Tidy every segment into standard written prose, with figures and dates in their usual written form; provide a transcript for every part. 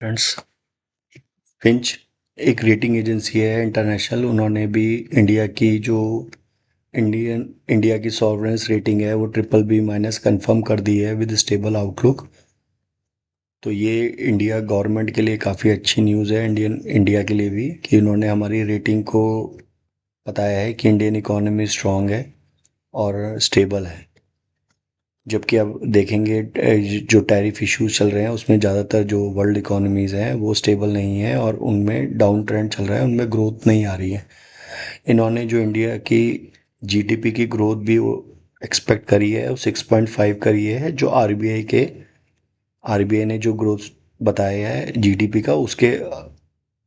Friends, Finch एक rating agency है international. उन्होंने भी इंडिया की जो इंडिया की सॉवरेंस रेटिंग है वो ट्रिपल बी माइनस कंफर्म कर दी है विद स्टेबल आउटलुक। तो ये इंडिया गवर्नमेंट के लिए काफ़ी अच्छी न्यूज़ है, इंडिया के लिए भी, कि उन्होंने हमारी रेटिंग को बताया है कि इंडियन इकोनॉमी स्ट्रांग है और स्टेबल है। जबकि अब देखेंगे जो टैरिफ इश्यूज चल रहे हैं उसमें ज़्यादातर जो वर्ल्ड इकोनॉमीज़ हैं वो स्टेबल नहीं है और उनमें डाउन ट्रेंड चल रहा है, उनमें ग्रोथ नहीं आ रही है। इन्होंने जो इंडिया की जीडीपी की ग्रोथ भी वो एक्सपेक्ट करी है वो 6.5 करी है, जो आरबीआई ने जो ग्रोथ बताया है जीडीपी का उसके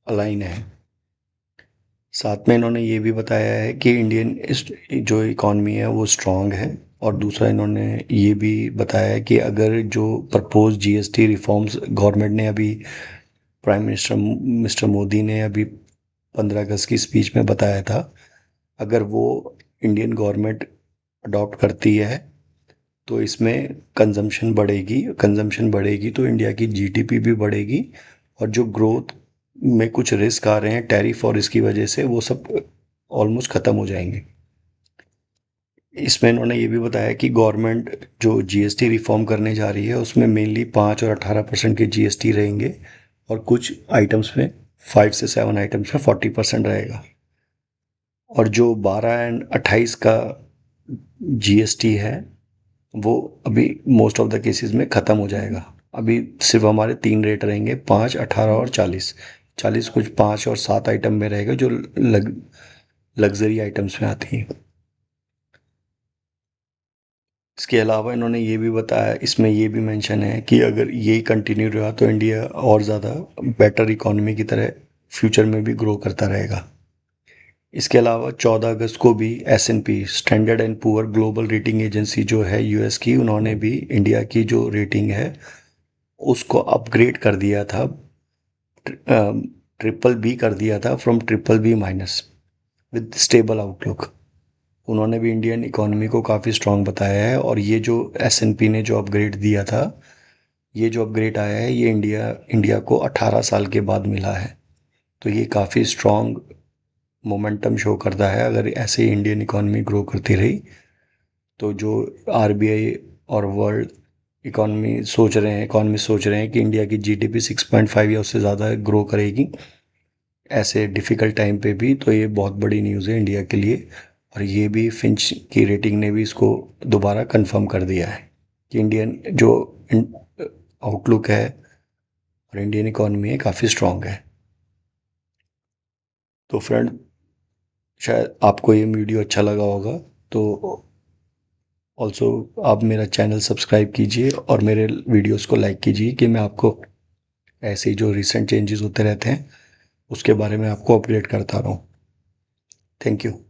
अलाइन है। साथ में इन्होंने ये भी बताया है कि इंडियन जो इकॉनमी है वो स्ट्रांग है। और दूसरा इन्होंने ये भी बताया है कि अगर जो प्रपोज जीएसटी रिफॉर्म्स गवर्नमेंट ने अभी प्राइम मिनिस्टर मिस्टर मोदी ने अभी 15 अगस्त की स्पीच में बताया था, अगर वो इंडियन गवर्नमेंट अडॉप्ट करती है तो इसमें कंजम्पशन बढ़ेगी तो इंडिया की जीडीपी भी बढ़ेगी। और जो ग्रोथ में कुछ रिस्क आ रहे हैं टैरिफ और इसकी वजह से वो सब ऑलमोस्ट ख़त्म हो जाएंगे। इसमें इन्होंने ये भी बताया कि गवर्नमेंट जो जीएसटी रिफॉर्म करने जा रही है उसमें मेनली 5 और 18% के जीएसटी रहेंगे और कुछ आइटम्स में 5 से 7 आइटम्स में 40% रहेगा। और जो 12 एंड 28 का जीएसटी है वो अभी मोस्ट ऑफ द केसेस में ख़त्म हो जाएगा। अभी सिर्फ हमारे 3 रेट रहेंगे, 5, 18 और 40। 40 कुछ 5 और 7 आइटम में रहेगा जो लग्जरी आइटम्स में आती हैं। इसके अलावा इन्होंने ये भी बताया, इसमें ये भी मेंशन है कि अगर यही कंटिन्यू रहा तो इंडिया और ज़्यादा बेटर इकोनॉमी की तरह फ्यूचर में भी ग्रो करता रहेगा। इसके अलावा 14 अगस्त को भी S&P Standard and Poor Global rating agency जो है यूएस की, उन्होंने भी इंडिया की जो रेटिंग है उसको अपग्रेड कर दिया था, ट्रिपल बी कर दिया था from triple B minus with stable outlook. उन्होंने भी इंडियन इकोनॉमी को काफ़ी स्ट्रांग बताया है। और ये जो एस&पी ने जो अपग्रेड दिया था, ये जो अपग्रेड आया है ये इंडिया को 18 साल के बाद मिला है। तो ये काफ़ी स्ट्रांग मोमेंटम शो करता है। अगर ऐसे ही इंडियन इकोनॉमी ग्रो करती रही तो जो आरबीआई और वर्ल्ड इकोनॉमी सोच रहे हैं कि इंडिया की जीडीपी 6.5 या उससे ज़्यादा ग्रो करेगी ऐसे डिफ़िकल्ट टाइम पे भी, तो ये बहुत बड़ी न्यूज़ है इंडिया के लिए। और ये भी फिंच की रेटिंग ने भी इसको दोबारा कंफर्म कर दिया है कि इंडियन जो आउटलुक है और इंडियन इकोनॉमी है काफ़ी स्ट्रांग है। तो फ्रेंड, शायद आपको ये वीडियो अच्छा लगा होगा, तो ऑल्सो आप मेरा चैनल सब्सक्राइब कीजिए और मेरे वीडियोस को लाइक कीजिए कि मैं आपको ऐसे ही जो रिसेंट चेंजेस होते रहते हैं उसके बारे में आपको अपडेट करता रहूँ। Thank you.